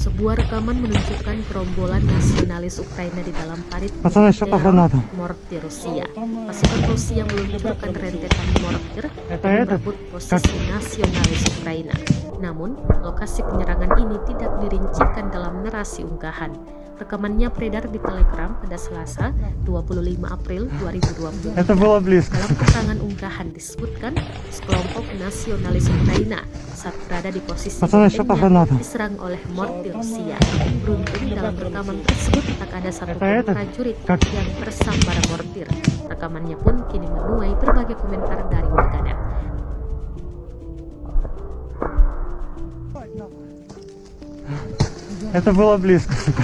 Sebuah rekaman menunjukkan gerombolan nasionalis Ukraina di dalam parit Pацаны, что по гранатам? mortir Rusia. Pasukan Rusia meluncurkan rentetan mortir Это demi этот? merebut posisi nasionalis Ukraina. Namun, lokasi penyerangan ini tidak dirincikan dalam narasi unggahan. Rekamannya beredar di Telegram pada Selasa, 25 April 2023. Это было близко. Dalam keterangan unggahan disebutkan sekelompok nasionalis Ukraina saat berada di posisi Pацаны, что по bentengnya гранатам? diserang oleh mortir Rusia. Beruntung dalam rekaman tersebut tak ada satupun Это? prajurit Как? yang tersambar mortir. Rekamannya pun kini menuai berbagai komentar dari warganet. Это было близко, сука.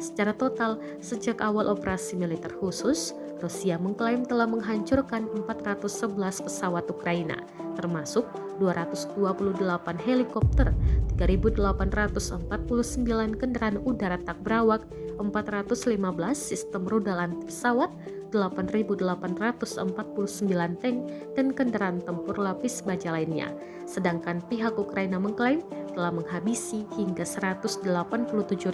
Secara total, sejak awal operasi militer khusus, Rusia mengklaim telah menghancurkan 411 pesawat Ukraina, termasuk 228 helikopter, 3.849 kendaraan udara tak berawak, 415 sistem rudal anti pesawat, 8.849 tank, dan kendaraan tempur lapis baja lainnya. Sedangkan pihak Ukraina mengklaim telah menghabisi hingga 187.770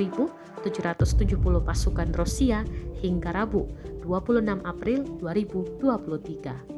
pasukan Rusia hingga Rabu 26 April 2023.